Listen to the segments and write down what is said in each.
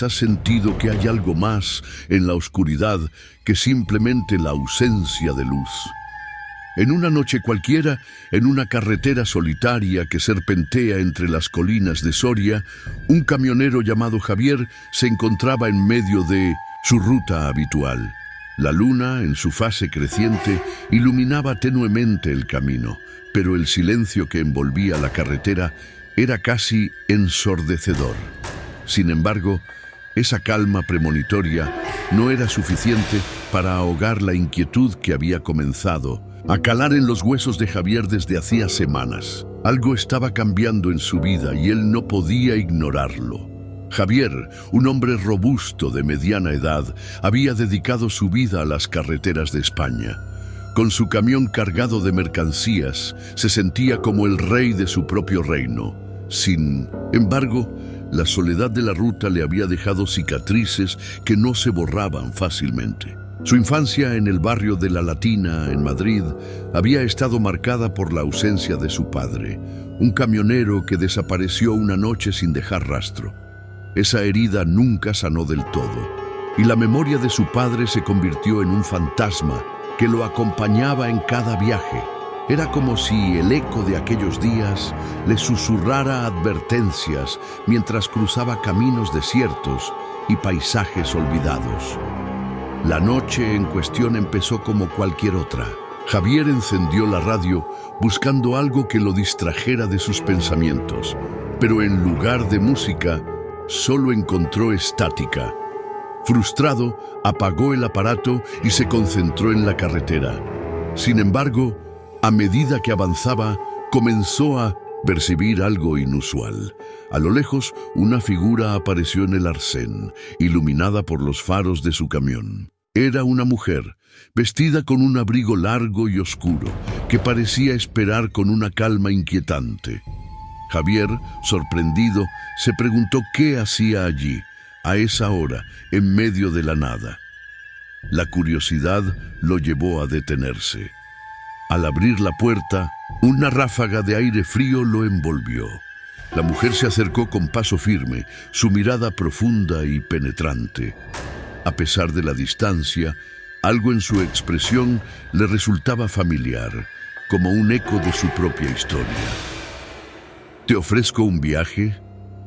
¿Has sentido que hay algo más en la oscuridad que simplemente la ausencia de luz? En una noche cualquiera, en una carretera solitaria que serpentea entre las colinas de Soria, un camionero llamado Javier se encontraba en medio de su ruta habitual. La luna, en su fase creciente, iluminaba tenuemente el camino, pero el silencio que envolvía la carretera era casi ensordecedor. Sin embargo, esa calma premonitoria no era suficiente para ahogar la inquietud que había comenzado a calar en los huesos de Javier desde hacía semanas. Algo estaba cambiando en su vida y él no podía ignorarlo. Javier, un hombre robusto de mediana edad, había dedicado su vida a las carreteras de España. Con su camión cargado de mercancías, se sentía como el rey de su propio reino. Sin embargo, la soledad de la ruta le había dejado cicatrices que no se borraban fácilmente. Su infancia en el barrio de La Latina, en Madrid, había estado marcada por la ausencia de su padre, un camionero que desapareció una noche sin dejar rastro. Esa herida nunca sanó del todo, y la memoria de su padre se convirtió en un fantasma que lo acompañaba en cada viaje. Era como si el eco de aquellos días le susurrara advertencias mientras cruzaba caminos desiertos y paisajes olvidados. La noche en cuestión empezó como cualquier otra. Javier encendió la radio buscando algo que lo distrajera de sus pensamientos, pero en lugar de música, solo encontró estática. Frustrado, apagó el aparato y se concentró en la carretera. Sin embargo, a medida que avanzaba, comenzó a percibir algo inusual. A lo lejos, una figura apareció en el arcén, iluminada por los faros de su camión. Era una mujer, vestida con un abrigo largo y oscuro, que parecía esperar con una calma inquietante. Javier, sorprendido, se preguntó qué hacía allí, a esa hora, en medio de la nada. La curiosidad lo llevó a detenerse. Al abrir la puerta, una ráfaga de aire frío lo envolvió. La mujer se acercó con paso firme, su mirada profunda y penetrante. A pesar de la distancia, algo en su expresión le resultaba familiar, como un eco de su propia historia. «¿Te ofrezco un viaje?»,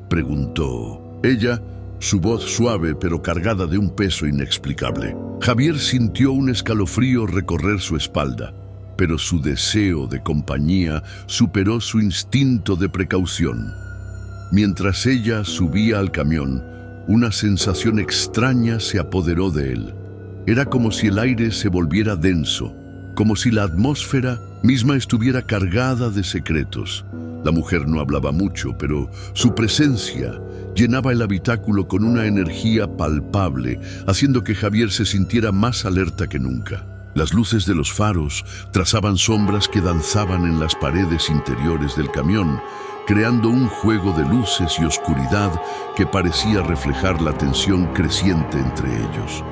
preguntó ella, su voz suave pero cargada de un peso inexplicable. Javier sintió un escalofrío recorrer su espalda, pero su deseo de compañía superó su instinto de precaución. Mientras ella subía al camión, una sensación extraña se apoderó de él. Era como si el aire se volviera denso, como si la atmósfera misma estuviera cargada de secretos. La mujer no hablaba mucho, pero su presencia llenaba el habitáculo con una energía palpable, haciendo que Javier se sintiera más alerta que nunca. Las luces de los faros trazaban sombras que danzaban en las paredes interiores del camión, creando un juego de luces y oscuridad que parecía reflejar la tensión creciente entre ellos.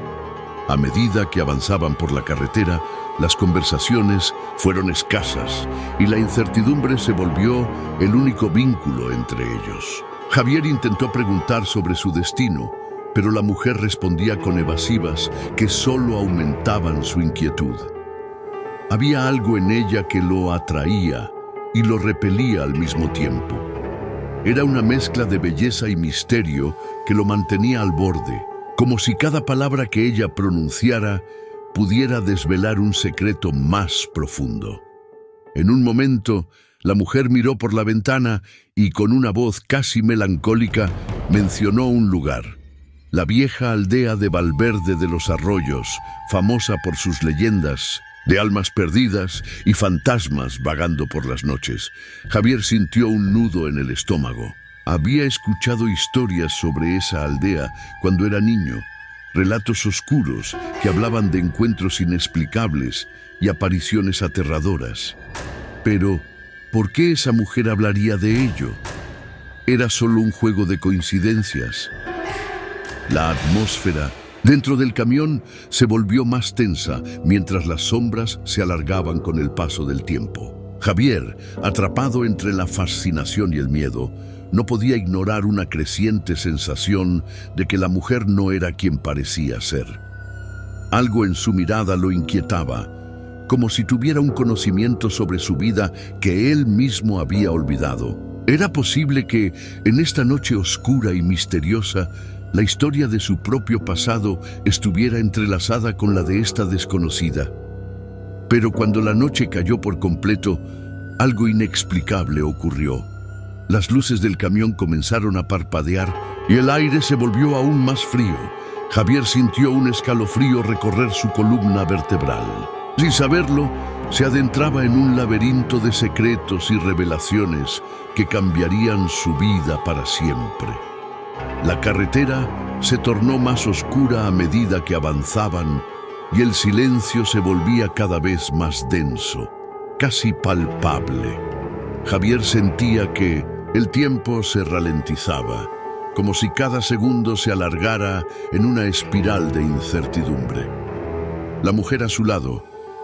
A medida que avanzaban por la carretera, las conversaciones fueron escasas y la incertidumbre se volvió el único vínculo entre ellos. Javier intentó preguntar sobre su destino, pero la mujer respondía con evasivas que solo aumentaban su inquietud. Había algo en ella que lo atraía y lo repelía al mismo tiempo. Era una mezcla de belleza y misterio que lo mantenía al borde, como si cada palabra que ella pronunciara pudiera desvelar un secreto más profundo. En un momento, la mujer miró por la ventana y con una voz casi melancólica mencionó un lugar: la vieja aldea de Valverde de los Arroyos, famosa por sus leyendas de almas perdidas y fantasmas vagando por las noches. Javier sintió un nudo en el estómago. Había escuchado historias sobre esa aldea cuando era niño, relatos oscuros que hablaban de encuentros inexplicables y apariciones aterradoras. Pero, ¿por qué esa mujer hablaría de ello? ¿Era solo un juego de coincidencias? La atmósfera dentro del camión se volvió más tensa mientras las sombras se alargaban con el paso del tiempo. Javier, atrapado entre la fascinación y el miedo, no podía ignorar una creciente sensación de que la mujer no era quien parecía ser. Algo en su mirada lo inquietaba, como si tuviera un conocimiento sobre su vida que él mismo había olvidado. ¿Era posible que, en esta noche oscura y misteriosa, la historia de su propio pasado estuviera entrelazada con la de esta desconocida? Pero cuando la noche cayó por completo, algo inexplicable ocurrió. Las luces del camión comenzaron a parpadear y el aire se volvió aún más frío. Javier sintió un escalofrío recorrer su columna vertebral. Sin saberlo, se adentraba en un laberinto de secretos y revelaciones que cambiarían su vida para siempre. La carretera se tornó más oscura a medida que avanzaban y el silencio se volvía cada vez más denso, casi palpable. Javier sentía que el tiempo se ralentizaba, como si cada segundo se alargara en una espiral de incertidumbre. La mujer a su lado,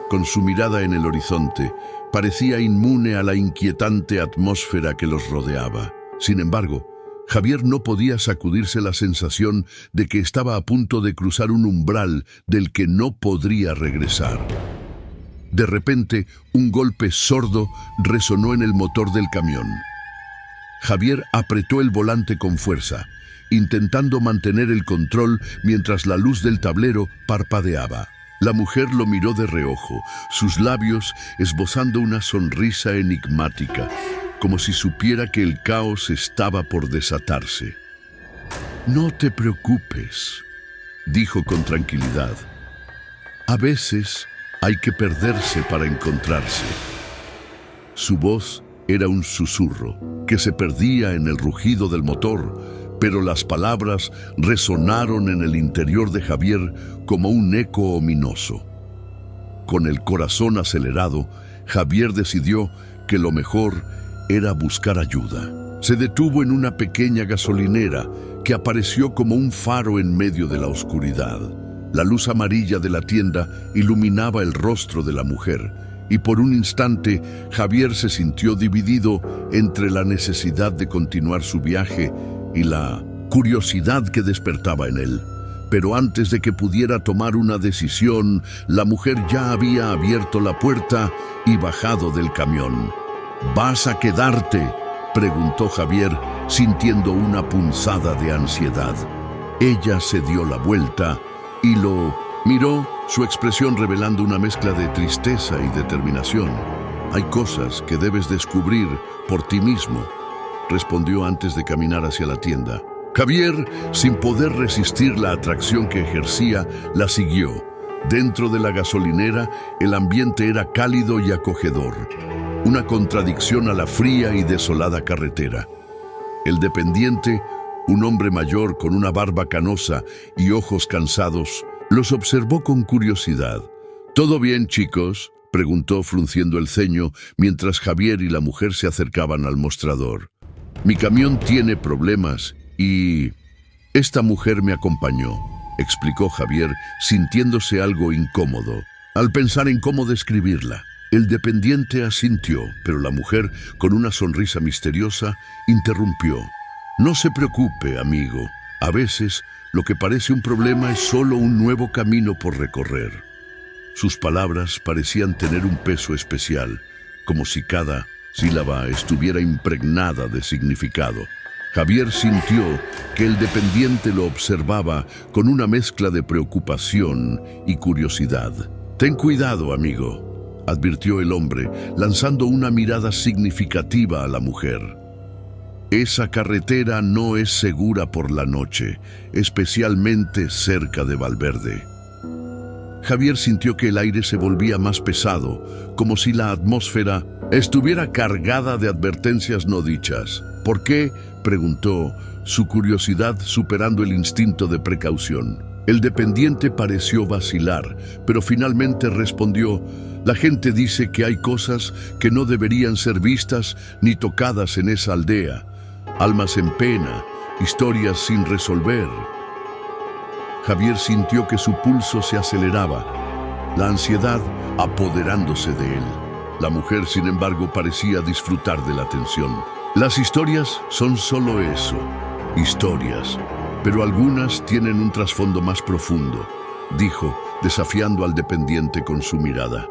con su mirada en el horizonte, parecía inmune a la inquietante atmósfera que los rodeaba. Sin embargo, Javier no podía sacudirse la sensación de que estaba a punto de cruzar un umbral del que no podría regresar. De repente, un golpe sordo resonó en el motor del camión. Javier apretó el volante con fuerza, intentando mantener el control mientras la luz del tablero parpadeaba. La mujer lo miró de reojo, sus labios esbozando una sonrisa enigmática, como si supiera que el caos estaba por desatarse. «No te preocupes», dijo con tranquilidad. «A veces hay que perderse para encontrarse». Su voz era un susurro que se perdía en el rugido del motor, pero las palabras resonaron en el interior de Javier como un eco ominoso. Con el corazón acelerado, Javier decidió que lo mejor era buscar ayuda. Se detuvo en una pequeña gasolinera que apareció como un faro en medio de la oscuridad. La luz amarilla de la tienda iluminaba el rostro de la mujer, y por un instante Javier se sintió dividido entre la necesidad de continuar su viaje y la curiosidad que despertaba en él. Pero antes de que pudiera tomar una decisión, la mujer ya había abierto la puerta y bajado del camión. «¿Vas a quedarte?», preguntó Javier, sintiendo una punzada de ansiedad. Ella se dio la vuelta y lo miró, su expresión revelando una mezcla de tristeza y determinación. «Hay cosas que debes descubrir por ti mismo», respondió antes de caminar hacia la tienda. Javier, sin poder resistir la atracción que ejercía, la siguió. Dentro de la gasolinera, el ambiente era cálido y acogedor, una contradicción a la fría y desolada carretera. El dependiente, un hombre mayor con una barba canosa y ojos cansados, los observó con curiosidad. «¿Todo bien, chicos?», preguntó frunciendo el ceño mientras Javier y la mujer se acercaban al mostrador. «Mi camión tiene problemas y esta mujer me acompañó», explicó Javier, sintiéndose algo incómodo al pensar en cómo describirla. El dependiente asintió, pero la mujer, con una sonrisa misteriosa, interrumpió. «No se preocupe, amigo. A veces, lo que parece un problema es solo un nuevo camino por recorrer». Sus palabras parecían tener un peso especial, como si cada sílaba estuviera impregnada de significado. Javier sintió que el dependiente lo observaba con una mezcla de preocupación y curiosidad. «Ten cuidado, amigo», advirtió el hombre, lanzando una mirada significativa a la mujer. «Esa carretera no es segura por la noche, especialmente cerca de Valverde». Javier sintió que el aire se volvía más pesado, como si la atmósfera estuviera cargada de advertencias no dichas. «¿Por qué?», preguntó, su curiosidad superando el instinto de precaución. El dependiente pareció vacilar, pero finalmente respondió: «La gente dice que hay cosas que no deberían ser vistas ni tocadas en esa aldea. Almas en pena, historias sin resolver». Javier sintió que su pulso se aceleraba, la ansiedad apoderándose de él. La mujer, sin embargo, parecía disfrutar de la tensión. Las historias son solo eso, historias, pero algunas tienen un trasfondo más profundo, dijo, desafiando al dependiente con su mirada.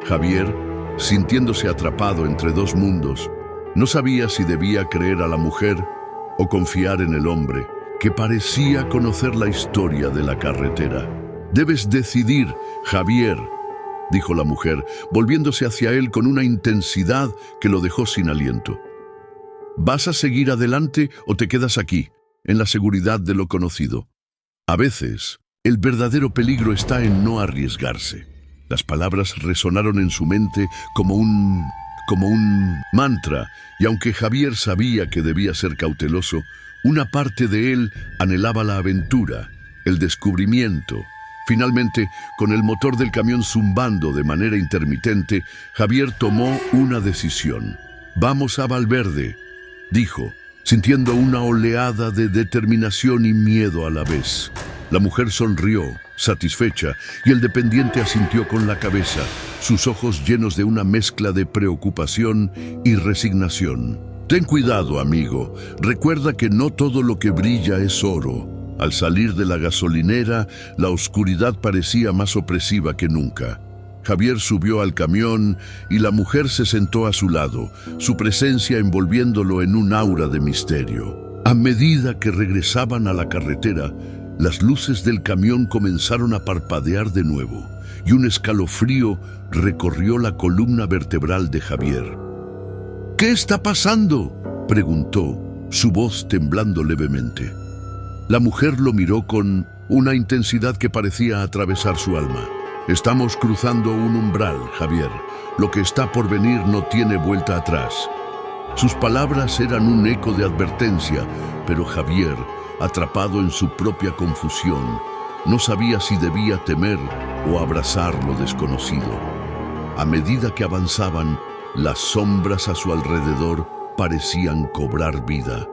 Javier, sintiéndose atrapado entre dos mundos, no sabía si debía creer a la mujer o confiar en el hombre, que parecía conocer la historia de la carretera. «Debes decidir, Javier», dijo la mujer, volviéndose hacia él con una intensidad que lo dejó sin aliento. «¿Vas a seguir adelante o te quedas aquí, en la seguridad de lo conocido? A veces, el verdadero peligro está en no arriesgarse». Las palabras resonaron en su mente como un mantra, y aunque Javier sabía que debía ser cauteloso, una parte de él anhelaba la aventura, el descubrimiento. Finalmente, con el motor del camión zumbando de manera intermitente, Javier tomó una decisión. «Vamos a Valverde», dijo, sintiendo una oleada de determinación y miedo a la vez. La mujer sonrió, satisfecha, y el dependiente asintió con la cabeza, sus ojos llenos de una mezcla de preocupación y resignación. «Ten cuidado, amigo. Recuerda que no todo lo que brilla es oro». Al salir de la gasolinera, la oscuridad parecía más opresiva que nunca. Javier subió al camión y la mujer se sentó a su lado, su presencia envolviéndolo en un aura de misterio. A medida que regresaban a la carretera, las luces del camión comenzaron a parpadear de nuevo, y un escalofrío recorrió la columna vertebral de Javier. «¿Qué está pasando?», preguntó, su voz temblando levemente. La mujer lo miró con una intensidad que parecía atravesar su alma. «Estamos cruzando un umbral, Javier. Lo que está por venir no tiene vuelta atrás». Sus palabras eran un eco de advertencia, pero Javier, atrapado en su propia confusión, no sabía si debía temer o abrazar lo desconocido. A medida que avanzaban, las sombras a su alrededor parecían cobrar vida.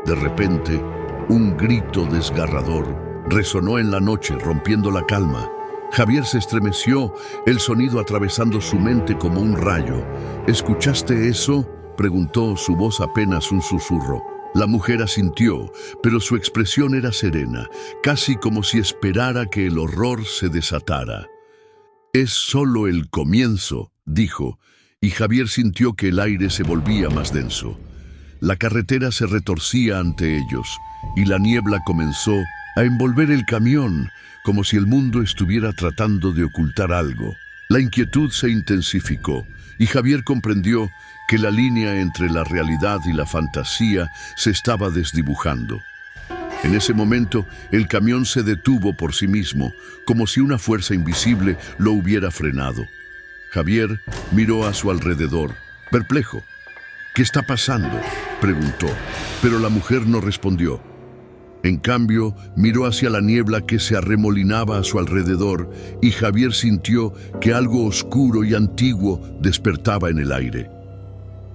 De repente, un grito desgarrador resonó en la noche, rompiendo la calma. Javier se estremeció, el sonido atravesando su mente como un rayo. «¿Escuchaste eso?», preguntó, su voz apenas un susurro. La mujer asintió, pero su expresión era serena, casi como si esperara que el horror se desatara. «Es solo el comienzo», dijo, y Javier sintió que el aire se volvía más denso. La carretera se retorcía ante ellos, y la niebla comenzó a envolver el camión, como si el mundo estuviera tratando de ocultar algo. La inquietud se intensificó, y Javier comprendió que la línea entre la realidad y la fantasía se estaba desdibujando. En ese momento, el camión se detuvo por sí mismo, como si una fuerza invisible lo hubiera frenado. Javier miró a su alrededor, perplejo. «¿Qué está pasando?», preguntó, pero la mujer no respondió. En cambio, miró hacia la niebla que se arremolinaba a su alrededor, y Javier sintió que algo oscuro y antiguo despertaba en el aire.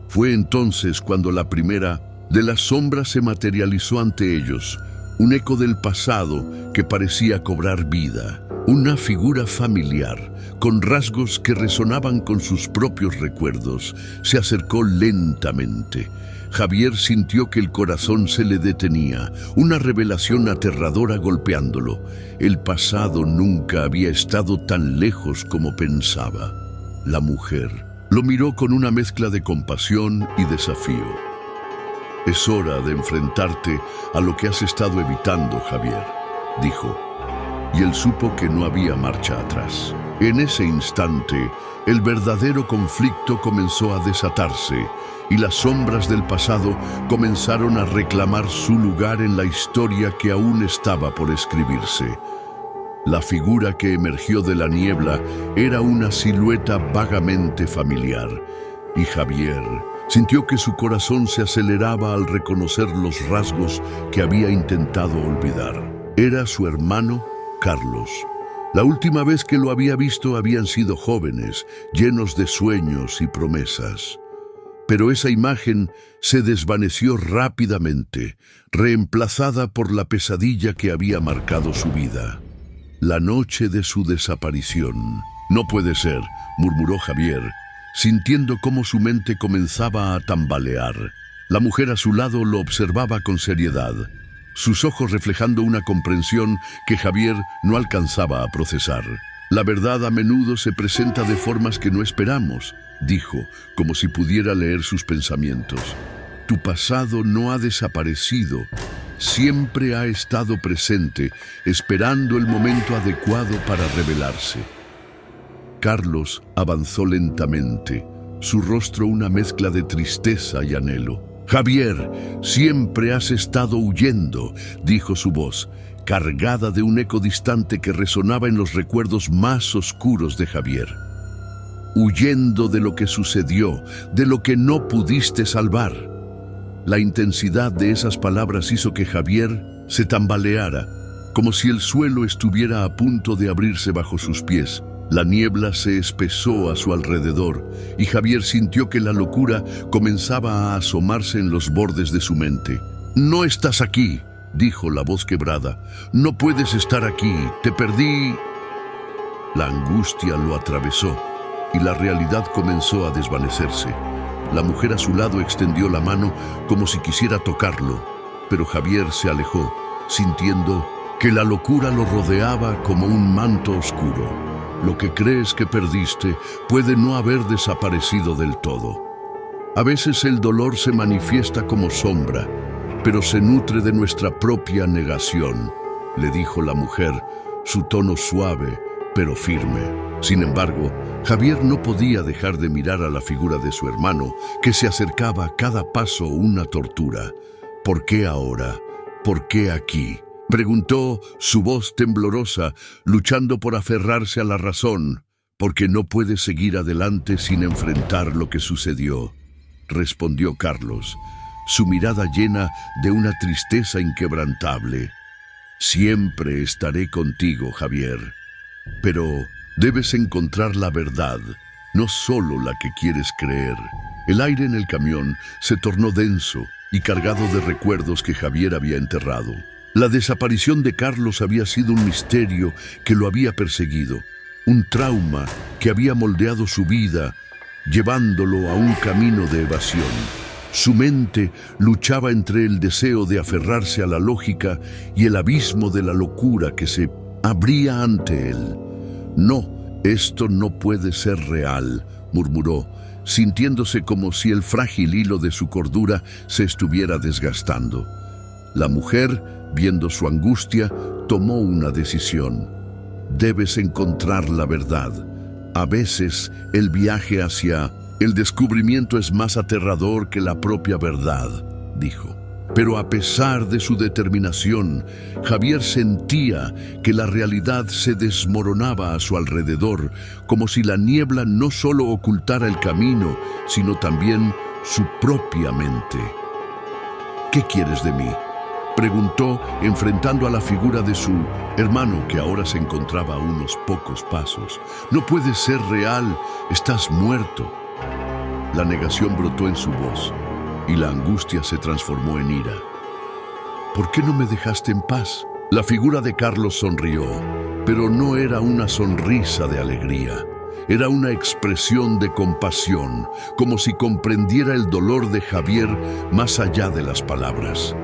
Fue entonces cuando la primera de las sombras se materializó ante ellos, un eco del pasado que parecía cobrar vida, una figura familiar, con rasgos que resonaban con sus propios recuerdos, se acercó lentamente. Javier sintió que el corazón se le detenía, una revelación aterradora golpeándolo. El pasado nunca había estado tan lejos como pensaba. La mujer lo miró con una mezcla de compasión y desafío. «Es hora de enfrentarte a lo que has estado evitando, Javier», dijo, y él supo que no había marcha atrás. En ese instante, el verdadero conflicto comenzó a desatarse, y las sombras del pasado comenzaron a reclamar su lugar en la historia que aún estaba por escribirse. La figura que emergió de la niebla era una silueta vagamente familiar, y Javier sintió que su corazón se aceleraba al reconocer los rasgos que había intentado olvidar. Era su hermano Carlos. La última vez que lo había visto habían sido jóvenes, llenos de sueños y promesas. Pero esa imagen se desvaneció rápidamente, reemplazada por la pesadilla que había marcado su vida. La noche de su desaparición. «No puede ser», murmuró Javier, sintiendo cómo su mente comenzaba a tambalear. La mujer a su lado lo observaba con seriedad, sus ojos reflejando una comprensión que Javier no alcanzaba a procesar. La verdad a menudo se presenta de formas que no esperamos, dijo, como si pudiera leer sus pensamientos. Tu pasado no ha desaparecido, siempre ha estado presente, esperando el momento adecuado para revelarse. Carlos avanzó lentamente, su rostro una mezcla de tristeza y anhelo. Javier, siempre has estado huyendo, dijo su voz, cargada de un eco distante que resonaba en los recuerdos más oscuros de Javier. Huyendo de lo que sucedió, de lo que no pudiste salvar. La intensidad de esas palabras hizo que Javier se tambaleara, como si el suelo estuviera a punto de abrirse bajo sus pies. La niebla se espesó a su alrededor y Javier sintió que la locura comenzaba a asomarse en los bordes de su mente. «No estás aquí», dijo la voz quebrada. «No puedes estar aquí, te perdí». La angustia lo atravesó y la realidad comenzó a desvanecerse. La mujer a su lado extendió la mano como si quisiera tocarlo, pero Javier se alejó, sintiendo que la locura lo rodeaba como un manto oscuro. Lo que crees que perdiste puede no haber desaparecido del todo. A veces el dolor se manifiesta como sombra, pero se nutre de nuestra propia negación, le dijo la mujer, su tono suave pero firme. Sin embargo, Javier no podía dejar de mirar a la figura de su hermano, que se acercaba a cada paso una tortura. ¿Por qué ahora? ¿Por qué aquí?, preguntó, su voz temblorosa, luchando por aferrarse a la razón. «Porque no puede seguir adelante sin enfrentar lo que sucedió», respondió Carlos, su mirada llena de una tristeza inquebrantable. «Siempre estaré contigo, Javier, pero debes encontrar la verdad, no solo la que quieres creer». El aire en el camión se tornó denso y cargado de recuerdos que Javier había enterrado. La desaparición de Carlos había sido un misterio que lo había perseguido, un trauma que había moldeado su vida, llevándolo a un camino de evasión. Su mente luchaba entre el deseo de aferrarse a la lógica y el abismo de la locura que se abría ante él. «No, esto no puede ser real», murmuró, sintiéndose como si el frágil hilo de su cordura se estuviera desgastando. La mujer, viendo su angustia, tomó una decisión. «Debes encontrar la verdad. A veces el viaje hacia el descubrimiento es más aterrador que la propia verdad», dijo. Pero a pesar de su determinación, Javier sentía que la realidad se desmoronaba a su alrededor, como si la niebla no solo ocultara el camino, sino también su propia mente. «¿Qué quieres de mí?», preguntó, enfrentando a la figura de su hermano, que ahora se encontraba a unos pocos pasos. «No puedes ser real, estás muerto». La negación brotó en su voz y la angustia se transformó en ira. «¿Por qué no me dejaste en paz?». La figura de Carlos sonrió, pero no era una sonrisa de alegría. Era una expresión de compasión, como si comprendiera el dolor de Javier más allá de las palabras.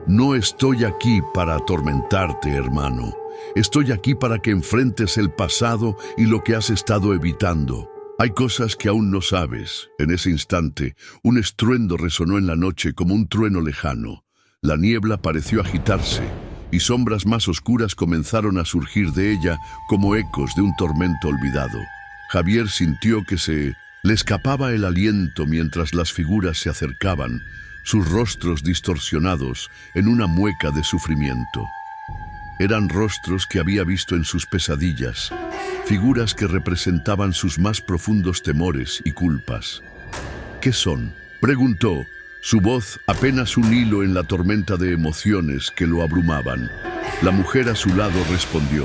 «No estoy aquí para atormentarte, hermano. Estoy aquí para que enfrentes el pasado y lo que has estado evitando. Hay cosas que aún no sabes». En ese instante, un estruendo resonó en la noche como un trueno lejano. La niebla pareció agitarse y sombras más oscuras comenzaron a surgir de ella como ecos de un tormento olvidado. Javier sintió que se le escapaba el aliento mientras las figuras se acercaban, sus rostros distorsionados en una mueca de sufrimiento. Eran rostros que había visto en sus pesadillas, figuras que representaban sus más profundos temores y culpas. «¿Qué son?», preguntó, su voz apenas un hilo en la tormenta de emociones que lo abrumaban. La mujer a su lado respondió: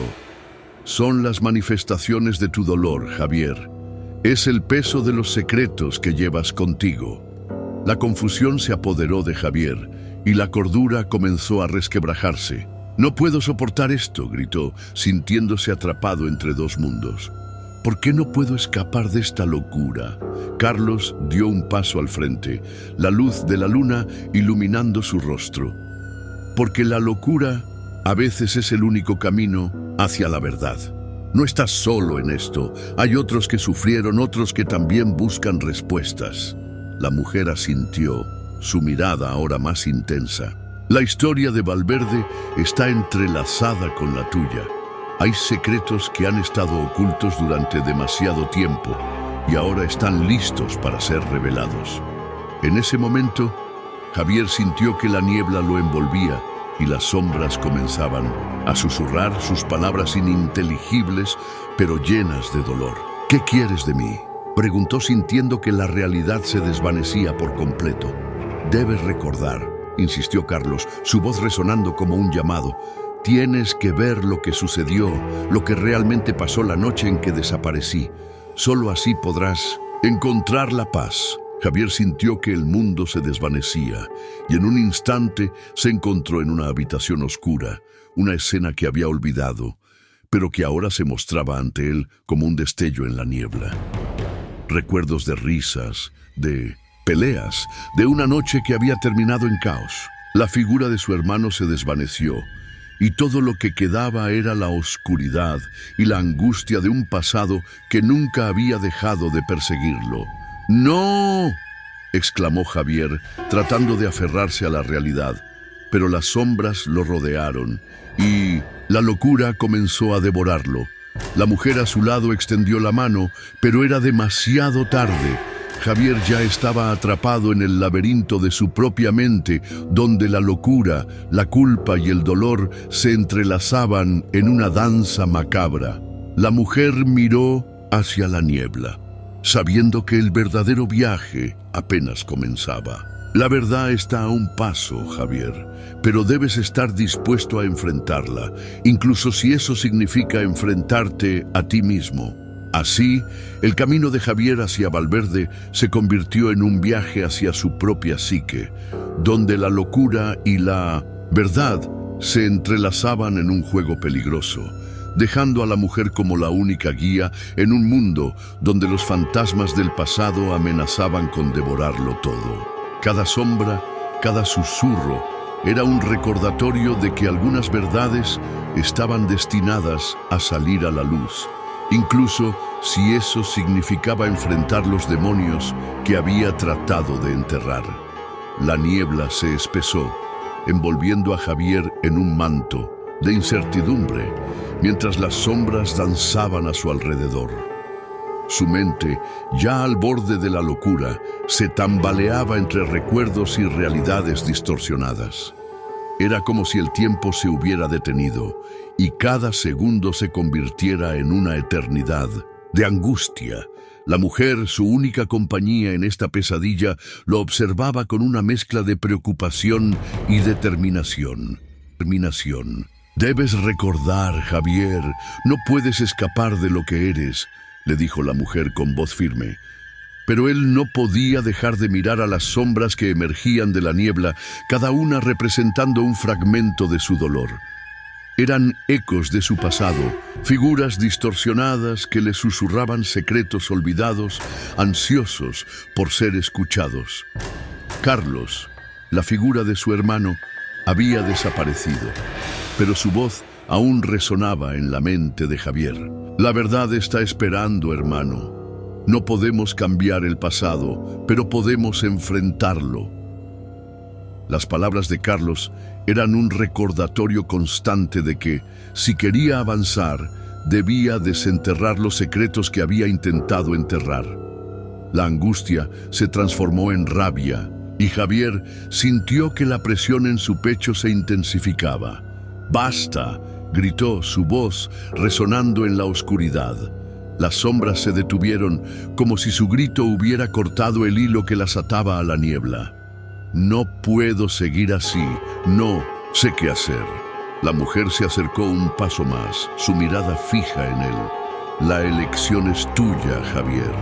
«Son las manifestaciones de tu dolor, Javier. Es el peso de los secretos que llevas contigo». La confusión se apoderó de Javier y la cordura comenzó a resquebrajarse. «No puedo soportar esto», gritó, sintiéndose atrapado entre dos mundos. ¿Por qué no puedo escapar de esta locura? Carlos dio un paso al frente, la luz de la luna iluminando su rostro. Porque la locura a veces es el único camino hacia la verdad. No estás solo en esto. Hay otros que sufrieron, otros que también buscan respuestas. La mujer asintió, su mirada ahora más intensa. La historia de Valverde está entrelazada con la tuya. Hay secretos que han estado ocultos durante demasiado tiempo y ahora están listos para ser revelados. En ese momento, Javier sintió que la niebla lo envolvía y las sombras comenzaban a susurrar sus palabras ininteligibles, pero llenas de dolor. ¿Qué quieres de mí?, preguntó sintiendo que la realidad se desvanecía por completo. Debes recordar, insistió Carlos, su voz resonando como un llamado. Tienes que ver lo que sucedió, lo que realmente pasó la noche en que desaparecí. Solo así podrás encontrar la paz. Javier sintió que el mundo se desvanecía y en un instante se encontró en una habitación oscura, una escena que había olvidado, pero que ahora se mostraba ante él como un destello en la niebla. Recuerdos de risas, de peleas, de una noche que había terminado en caos. La figura de su hermano se desvaneció y todo lo que quedaba era la oscuridad y la angustia de un pasado que nunca había dejado de perseguirlo. ¡No!, exclamó Javier, tratando de aferrarse a la realidad, pero las sombras lo rodearon y la locura comenzó a devorarlo. La mujer a su lado extendió la mano, pero era demasiado tarde. Javier ya estaba atrapado en el laberinto de su propia mente, donde la locura, la culpa y el dolor se entrelazaban en una danza macabra. La mujer miró hacia la niebla, sabiendo que el verdadero viaje apenas comenzaba. La verdad está a un paso, Javier, pero debes estar dispuesto a enfrentarla, incluso si eso significa enfrentarte a ti mismo. Así, el camino de Javier hacia Valverde se convirtió en un viaje hacia su propia psique, donde la locura y la verdad se entrelazaban en un juego peligroso, dejando a la mujer como la única guía en un mundo donde los fantasmas del pasado amenazaban con devorarlo todo. Cada sombra, cada susurro, era un recordatorio de que algunas verdades estaban destinadas a salir a la luz, incluso si eso significaba enfrentar los demonios que había tratado de enterrar. La niebla se espesó, envolviendo a Javier en un manto de incertidumbre, mientras las sombras danzaban a su alrededor. Su mente, ya al borde de la locura, se tambaleaba entre recuerdos y realidades distorsionadas. Era como si el tiempo se hubiera detenido y cada segundo se convirtiera en una eternidad de angustia. La mujer, su única compañía en esta pesadilla, lo observaba con una mezcla de preocupación y determinación. Debes recordar, Javier, no puedes escapar de lo que eres, le dijo la mujer con voz firme. Pero él no podía dejar de mirar a las sombras que emergían de la niebla, cada una representando un fragmento de su dolor. Eran ecos de su pasado, figuras distorsionadas que le susurraban secretos olvidados, ansiosos por ser escuchados. Carlos, la figura de su hermano, había desaparecido, pero su voz aún resonaba en la mente de Javier. La verdad está esperando, hermano. No podemos cambiar el pasado, pero podemos enfrentarlo. Las palabras de Carlos eran un recordatorio constante de que, si quería avanzar, debía desenterrar los secretos que había intentado enterrar. La angustia se transformó en rabia, y Javier sintió que la presión en su pecho se intensificaba. ¡Basta!, gritó, su voz resonando en la oscuridad. Las sombras se detuvieron, como si su grito hubiera cortado el hilo que las ataba a la niebla. No puedo seguir así, no sé qué hacer. La mujer se acercó un paso más, su mirada fija en él. La elección es tuya, Javier.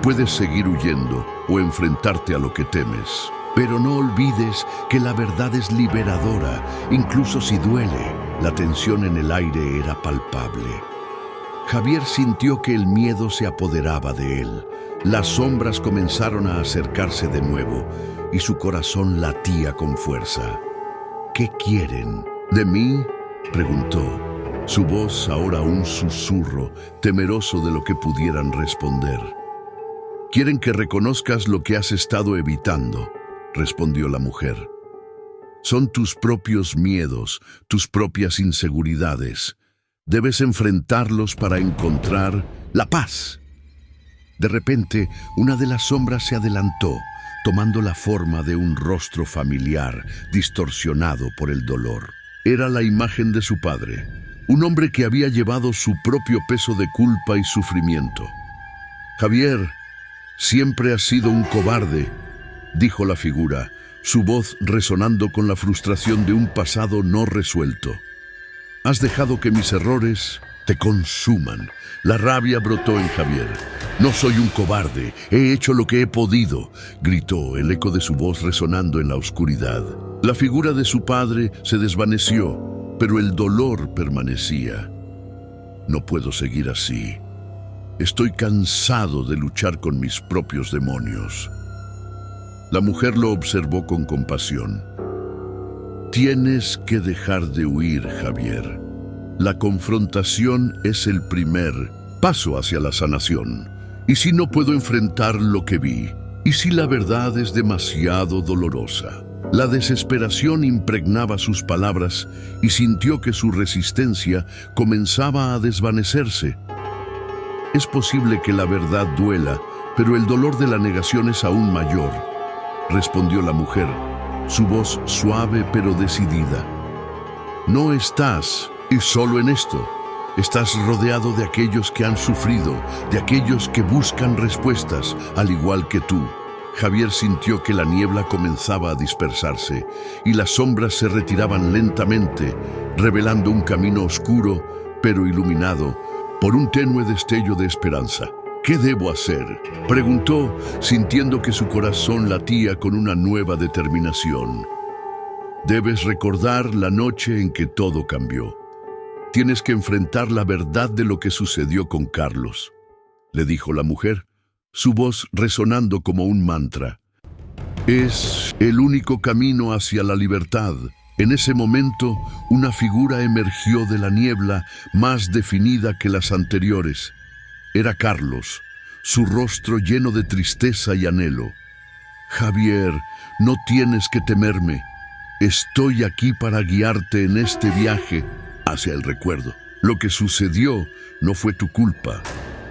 Puedes seguir huyendo o enfrentarte a lo que temes. Pero no olvides que la verdad es liberadora, incluso si duele. La tensión en el aire era palpable. Javier sintió que el miedo se apoderaba de él. Las sombras comenzaron a acercarse de nuevo y su corazón latía con fuerza. ¿Qué quieren? ¿De mí?, preguntó. Su voz ahora un susurro, temeroso de lo que pudieran responder. «Quieren que reconozcas lo que has estado evitando», respondió la mujer. «Son tus propios miedos, tus propias inseguridades. Debes enfrentarlos para encontrar la paz». De repente, una de las sombras se adelantó, tomando la forma de un rostro familiar, distorsionado por el dolor. Era la imagen de su padre, un hombre que había llevado su propio peso de culpa y sufrimiento. «Javier, siempre has sido un cobarde», dijo la figura, su voz resonando con la frustración de un pasado no resuelto. «Has dejado que mis errores te consuman». La rabia brotó en Javier. «No soy un cobarde, he hecho lo que he podido», gritó, el eco de su voz resonando en la oscuridad. La figura de su padre se desvaneció, pero el dolor permanecía. «No puedo seguir así. Estoy cansado de luchar con mis propios demonios». La mujer lo observó con compasión. «Tienes que dejar de huir, Javier. La confrontación es el primer paso hacia la sanación. ¿Y si no puedo enfrentar lo que vi? ¿Y si la verdad es demasiado dolorosa?». La desesperación impregnaba sus palabras y sintió que su resistencia comenzaba a desvanecerse. «Es posible que la verdad duela, pero el dolor de la negación es aún mayor», respondió la mujer, su voz suave pero decidida. «No estás y solo en esto. Estás rodeado de aquellos que han sufrido, de aquellos que buscan respuestas, al igual que tú». Javier sintió que la niebla comenzaba a dispersarse y las sombras se retiraban lentamente, revelando un camino oscuro, pero iluminado por un tenue destello de esperanza. «¿Qué debo hacer?», preguntó, sintiendo que su corazón latía con una nueva determinación. «Debes recordar la noche en que todo cambió. Tienes que enfrentar la verdad de lo que sucedió con Carlos», le dijo la mujer, su voz resonando como un mantra. «Es el único camino hacia la libertad». En ese momento, una figura emergió de la niebla más definida que las anteriores. Era Carlos, su rostro lleno de tristeza y anhelo. «Javier, no tienes que temerme. Estoy aquí para guiarte en este viaje hacia el recuerdo. Lo que sucedió no fue tu culpa,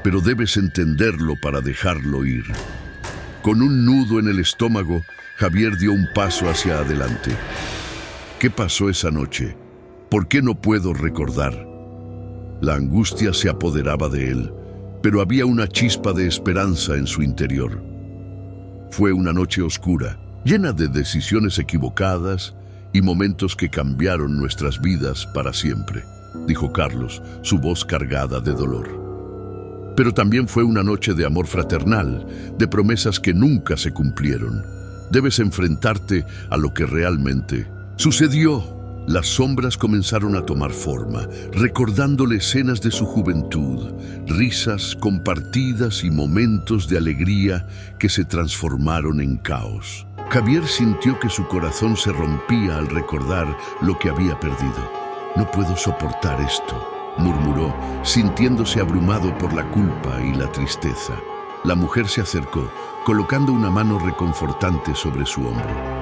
pero debes entenderlo para dejarlo ir». Con un nudo en el estómago, Javier dio un paso hacia adelante. «¿Qué pasó esa noche? ¿Por qué no puedo recordar?». La angustia se apoderaba de él, pero había una chispa de esperanza en su interior. «Fue una noche oscura, llena de decisiones equivocadas y momentos que cambiaron nuestras vidas para siempre», dijo Carlos, su voz cargada de dolor. «Pero también fue una noche de amor fraternal, de promesas que nunca se cumplieron. Debes enfrentarte a lo que realmente sucedió». Las sombras comenzaron a tomar forma, recordándole escenas de su juventud, risas compartidas y momentos de alegría que se transformaron en caos. Javier sintió que su corazón se rompía al recordar lo que había perdido. «No puedo soportar esto», murmuró, sintiéndose abrumado por la culpa y la tristeza. La mujer se acercó, colocando una mano reconfortante sobre su hombro.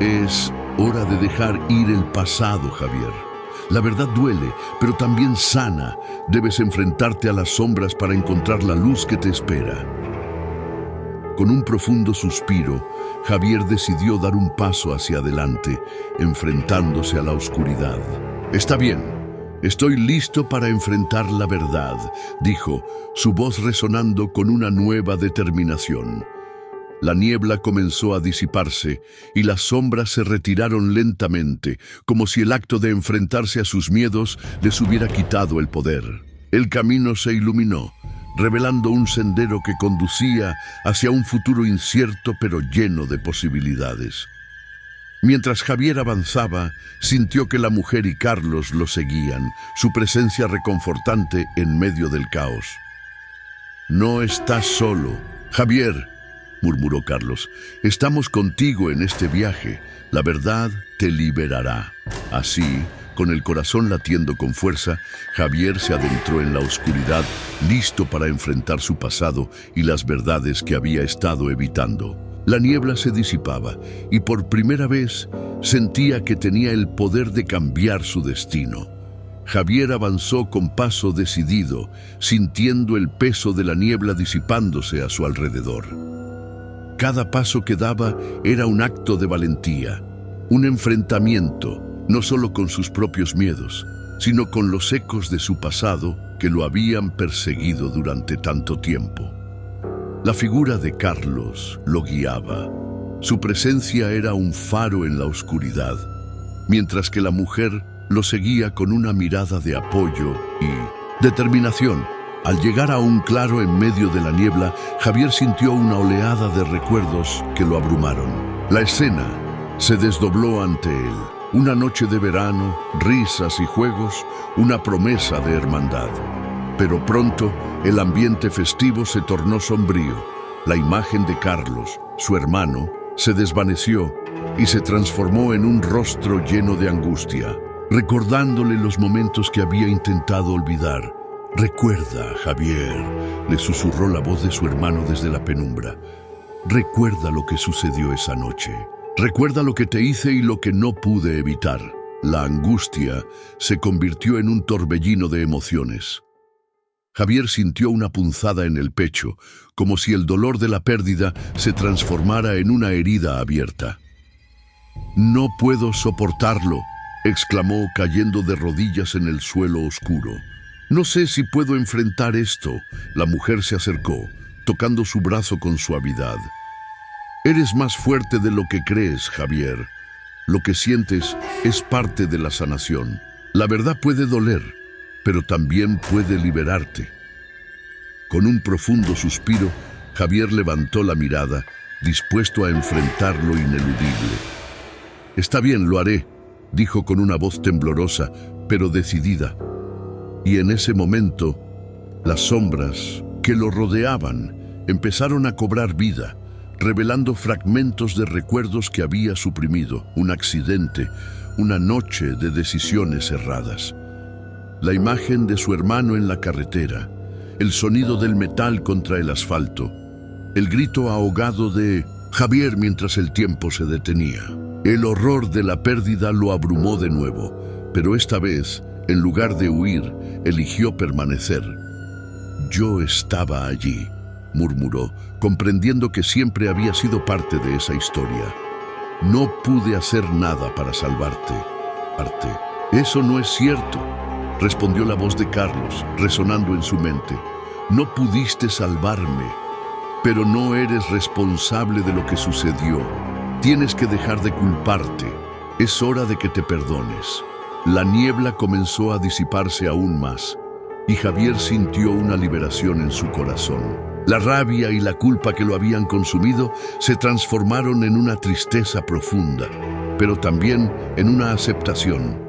«Es hora de dejar ir el pasado, Javier. La verdad duele, pero también sana. Debes enfrentarte a las sombras para encontrar la luz que te espera». Con un profundo suspiro, Javier decidió dar un paso hacia adelante, enfrentándose a la oscuridad. «Está bien, estoy listo para enfrentar la verdad», dijo, su voz resonando con una nueva determinación. La niebla comenzó a disiparse y las sombras se retiraron lentamente, como si el acto de enfrentarse a sus miedos les hubiera quitado el poder. El camino se iluminó, revelando un sendero que conducía hacia un futuro incierto pero lleno de posibilidades. Mientras Javier avanzaba, sintió que la mujer y Carlos lo seguían, su presencia reconfortante en medio del caos. «No estás solo, Javier», murmuró Carlos. «Estamos contigo en este viaje. La verdad te liberará». Así, con el corazón latiendo con fuerza, Javier se adentró en la oscuridad, listo para enfrentar su pasado y las verdades que había estado evitando. La niebla se disipaba y por primera vez sentía que tenía el poder de cambiar su destino. Javier avanzó con paso decidido, sintiendo el peso de la niebla disipándose a su alrededor. Cada paso que daba era un acto de valentía, un enfrentamiento, no solo con sus propios miedos, sino con los ecos de su pasado que lo habían perseguido durante tanto tiempo. La figura de Carlos lo guiaba. Su presencia era un faro en la oscuridad, mientras que la mujer lo seguía con una mirada de apoyo y determinación. Al llegar a un claro en medio de la niebla, Javier sintió una oleada de recuerdos que lo abrumaron. La escena se desdobló ante él. Una noche de verano, risas y juegos, una promesa de hermandad. Pero pronto, el ambiente festivo se tornó sombrío. La imagen de Carlos, su hermano, se desvaneció y se transformó en un rostro lleno de angustia, recordándole los momentos que había intentado olvidar. «Recuerda, Javier», le susurró la voz de su hermano desde la penumbra. «Recuerda lo que sucedió esa noche. Recuerda lo que te hice y lo que no pude evitar». La angustia se convirtió en un torbellino de emociones. Javier sintió una punzada en el pecho, como si el dolor de la pérdida se transformara en una herida abierta. «No puedo soportarlo», exclamó cayendo de rodillas en el suelo oscuro. «No sé si puedo enfrentar esto». La mujer se acercó, tocando su brazo con suavidad. «Eres más fuerte de lo que crees, Javier. Lo que sientes es parte de la sanación. La verdad puede doler, pero también puede liberarte». Con un profundo suspiro, Javier levantó la mirada, dispuesto a enfrentar lo ineludible. «Está bien, lo haré», dijo con una voz temblorosa, pero decidida. Y en ese momento, las sombras que lo rodeaban empezaron a cobrar vida, revelando fragmentos de recuerdos que había suprimido, un accidente, una noche de decisiones erradas. La imagen de su hermano en la carretera, el sonido del metal contra el asfalto, el grito ahogado de Javier mientras el tiempo se detenía. El horror de la pérdida lo abrumó de nuevo, pero esta vez, en lugar de huir, eligió permanecer. «Yo estaba allí», murmuró, comprendiendo que siempre había sido parte de esa historia. «No pude hacer nada para salvarte». «Eso no es cierto», respondió la voz de Carlos, resonando en su mente. «No pudiste salvarme, pero no eres responsable de lo que sucedió. Tienes que dejar de culparte. Es hora de que te perdones». La niebla comenzó a disiparse aún más, y Javier sintió una liberación en su corazón. La rabia y la culpa que lo habían consumido se transformaron en una tristeza profunda, pero también en una aceptación.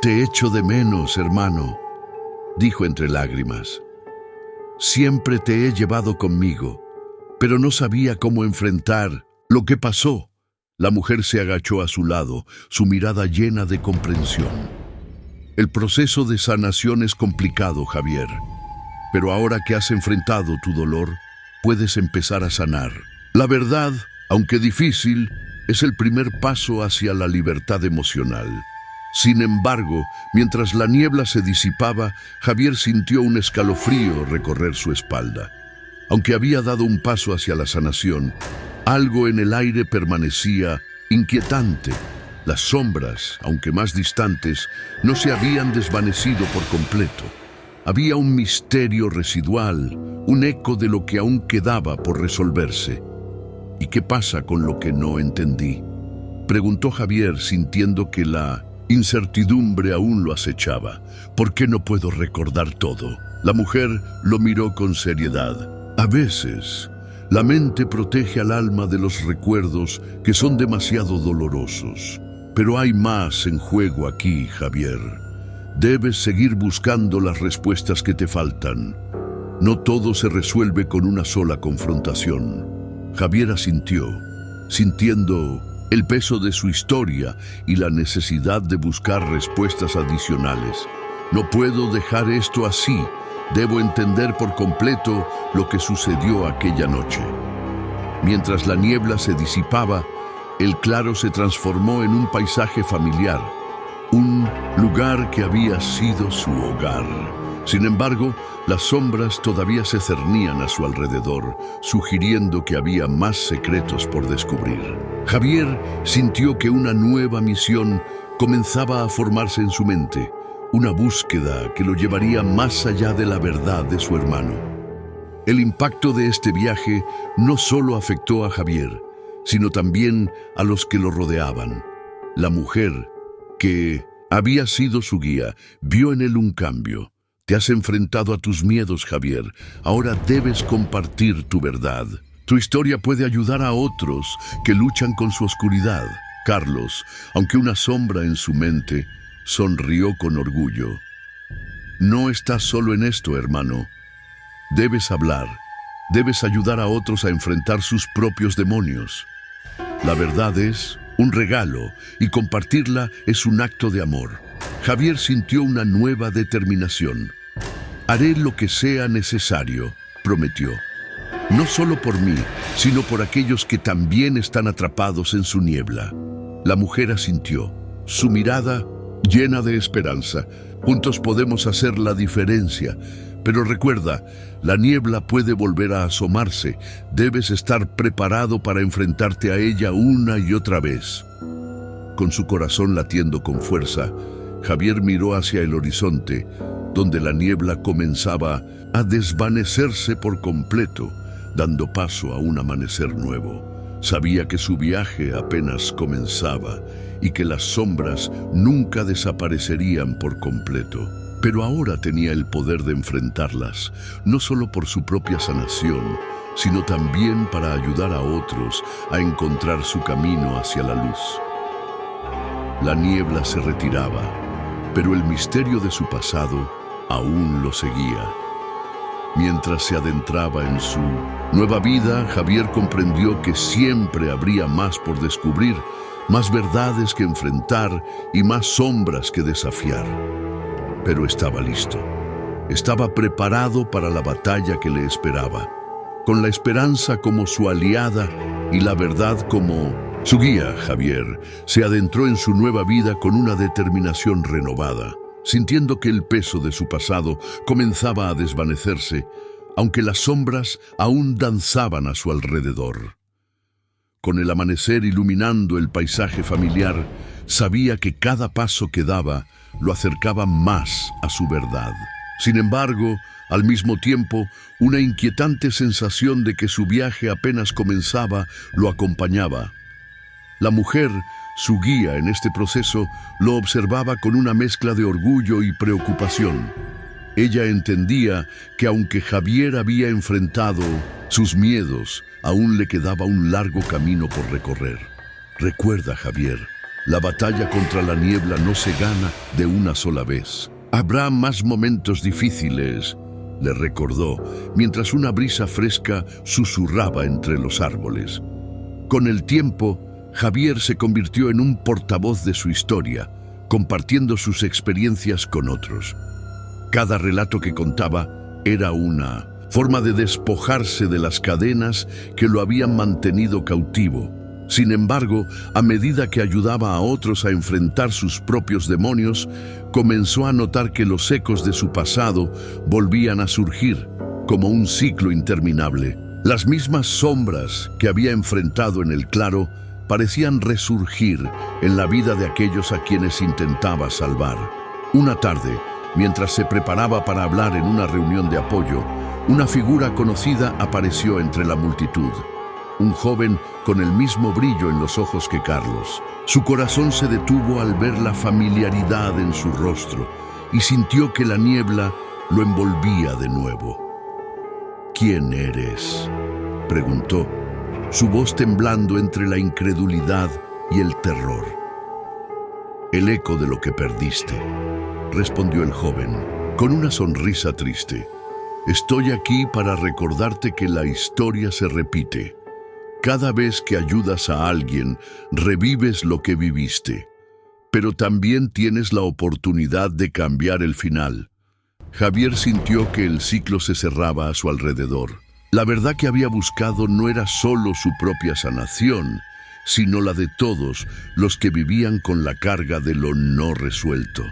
«Te echo de menos, hermano», dijo entre lágrimas. «Siempre te he llevado conmigo, pero no sabía cómo enfrentar lo que pasó». La mujer se agachó a su lado, su mirada llena de comprensión. «El proceso de sanación es complicado, Javier, pero ahora que has enfrentado tu dolor, puedes empezar a sanar. La verdad, aunque difícil, es el primer paso hacia la libertad emocional». Sin embargo, mientras la niebla se disipaba, Javier sintió un escalofrío recorrer su espalda. Aunque había dado un paso hacia la sanación, algo en el aire permanecía inquietante. Las sombras, aunque más distantes, no se habían desvanecido por completo. Había un misterio residual, un eco de lo que aún quedaba por resolverse. «¿Y qué pasa con lo que no entendí?», preguntó Javier, sintiendo que la incertidumbre aún lo acechaba. «¿Por qué no puedo recordar todo?». La mujer lo miró con seriedad. «A veces, La mente protege al alma de los recuerdos que son demasiado dolorosos. Pero hay más en juego aquí, Javier. Debes seguir buscando las respuestas que te faltan. No todo se resuelve con una sola confrontación. Javier asintió, sintiendo el peso de su historia y la necesidad de buscar respuestas adicionales. No puedo dejar esto así. Debo entender por completo lo que sucedió aquella noche. Mientras la niebla se disipaba, el claro se transformó en un paisaje familiar, un lugar que había sido su hogar. Sin embargo, las sombras todavía se cernían a su alrededor, sugiriendo que había más secretos por descubrir. Javier sintió que una nueva misión comenzaba a formarse en su mente, una búsqueda que lo llevaría más allá de la verdad de su hermano. El impacto de este viaje no solo afectó a Javier, sino también a los que lo rodeaban. La mujer, que había sido su guía, vio en él un cambio. Te has enfrentado a tus miedos, Javier. Ahora debes compartir tu verdad. Tu historia puede ayudar a otros que luchan con su oscuridad. Carlos, aunque una sombra en su mente, sonrió con orgullo. No estás solo en esto, hermano. Debes hablar. Debes ayudar a otros a enfrentar sus propios demonios. La verdad es un regalo y compartirla es un acto de amor. Javier sintió una nueva determinación. Haré lo que sea necesario, prometió. No solo por mí, sino por aquellos que también están atrapados en su niebla. La mujer asintió, su mirada llena de esperanza. Juntos podemos hacer la diferencia. Pero recuerda, la niebla puede volver a asomarse. Debes estar preparado para enfrentarte a ella una y otra vez. Con su corazón latiendo con fuerza, Javier miró hacia el horizonte, donde la niebla comenzaba a desvanecerse por completo, dando paso a un amanecer nuevo. Sabía que su viaje apenas comenzaba y que las sombras nunca desaparecerían por completo. Pero ahora tenía el poder de enfrentarlas, no solo por su propia sanación, sino también para ayudar a otros a encontrar su camino hacia la luz. La niebla se retiraba, pero el misterio de su pasado aún lo seguía. Mientras se adentraba en su nueva vida, Javier comprendió que siempre habría más por descubrir, más verdades que enfrentar y más sombras que desafiar. Pero estaba listo. Estaba preparado para la batalla que le esperaba, con la esperanza como su aliada y la verdad como su guía. Javier se adentró en su nueva vida con una determinación renovada, sintiendo que el peso de su pasado comenzaba a desvanecerse, aunque las sombras aún danzaban a su alrededor. Con el amanecer iluminando el paisaje familiar, sabía que cada paso que daba lo acercaba más a su verdad. Sin embargo, al mismo tiempo, una inquietante sensación de que su viaje apenas comenzaba lo acompañaba. La mujer, su guía en este proceso, lo observaba con una mezcla de orgullo y preocupación. Ella entendía que aunque Javier había enfrentado sus miedos, aún le quedaba un largo camino por recorrer. Recuerda, Javier, la batalla contra la niebla no se gana de una sola vez. Habrá más momentos difíciles, le recordó, mientras una brisa fresca susurraba entre los árboles. Con el tiempo, Javier se convirtió en un portavoz de su historia, compartiendo sus experiencias con otros. Cada relato que contaba era una forma de despojarse de las cadenas que lo habían mantenido cautivo. Sin embargo, a medida que ayudaba a otros a enfrentar sus propios demonios, comenzó a notar que los ecos de su pasado volvían a surgir, como un ciclo interminable. Las mismas sombras que había enfrentado en el claro parecían resurgir en la vida de aquellos a quienes intentaba salvar. Una tarde, mientras se preparaba para hablar en una reunión de apoyo, una figura conocida apareció entre la multitud. Un joven con el mismo brillo en los ojos que Carlos. Su corazón se detuvo al ver la familiaridad en su rostro y sintió que la niebla lo envolvía de nuevo. ¿Quién eres?, preguntó, su voz temblando entre la incredulidad y el terror. El eco de lo que perdiste, respondió el joven, con una sonrisa triste. Estoy aquí para recordarte que la historia se repite. Cada vez que ayudas a alguien, revives lo que viviste. Pero también tienes la oportunidad de cambiar el final. Javier sintió que el ciclo se cerraba a su alrededor. La verdad que había buscado no era solo su propia sanación, sino la de todos los que vivían con la carga de lo no resuelto.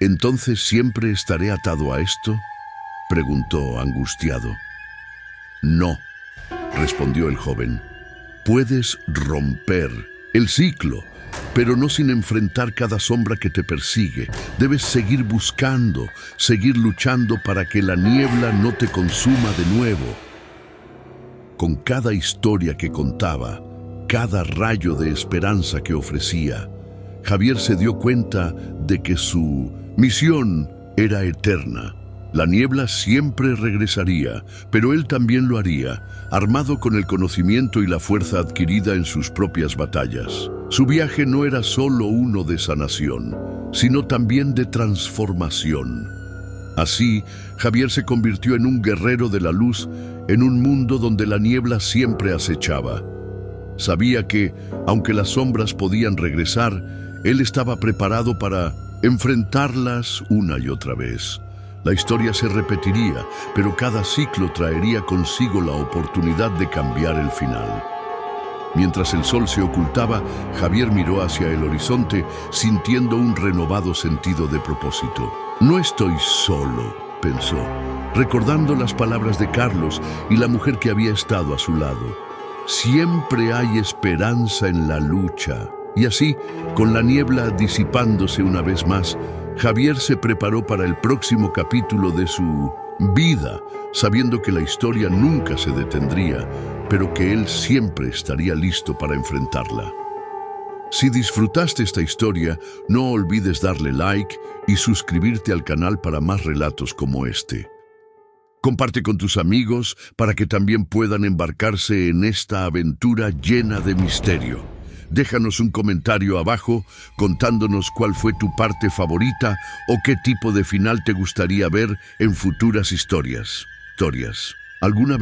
¿Entonces siempre estaré atado a esto?, preguntó angustiado. No, respondió el joven. Puedes romper el ciclo, pero no sin enfrentar cada sombra que te persigue. Debes seguir buscando, seguir luchando para que la niebla no te consuma de nuevo. Con cada historia que contaba, cada rayo de esperanza que ofrecía, Javier se dio cuenta de que su misión era eterna. La niebla siempre regresaría, pero él también lo haría, armado con el conocimiento y la fuerza adquirida en sus propias batallas. Su viaje no era solo uno de sanación, sino también de transformación. Así, Javier se convirtió en un guerrero de la luz en un mundo donde la niebla siempre acechaba. Sabía que, aunque las sombras podían regresar, él estaba preparado para enfrentarlas una y otra vez. La historia se repetiría, pero cada ciclo traería consigo la oportunidad de cambiar el final. Mientras el sol se ocultaba, Javier miró hacia el horizonte, sintiendo un renovado sentido de propósito. No estoy solo, pensó, recordando las palabras de Carlos y la mujer que había estado a su lado. Siempre hay esperanza en la lucha. Y así, con la niebla disipándose una vez más, Javier se preparó para el próximo capítulo de su vida, sabiendo que la historia nunca se detendría, pero que él siempre estaría listo para enfrentarla. Si disfrutaste esta historia, no olvides darle like y suscribirte al canal para más relatos como este. Comparte con tus amigos para que también puedan embarcarse en esta aventura llena de misterio. Déjanos un comentario abajo contándonos cuál fue tu parte favorita o qué tipo de final te gustaría ver en futuras historias. ¿Alguna vez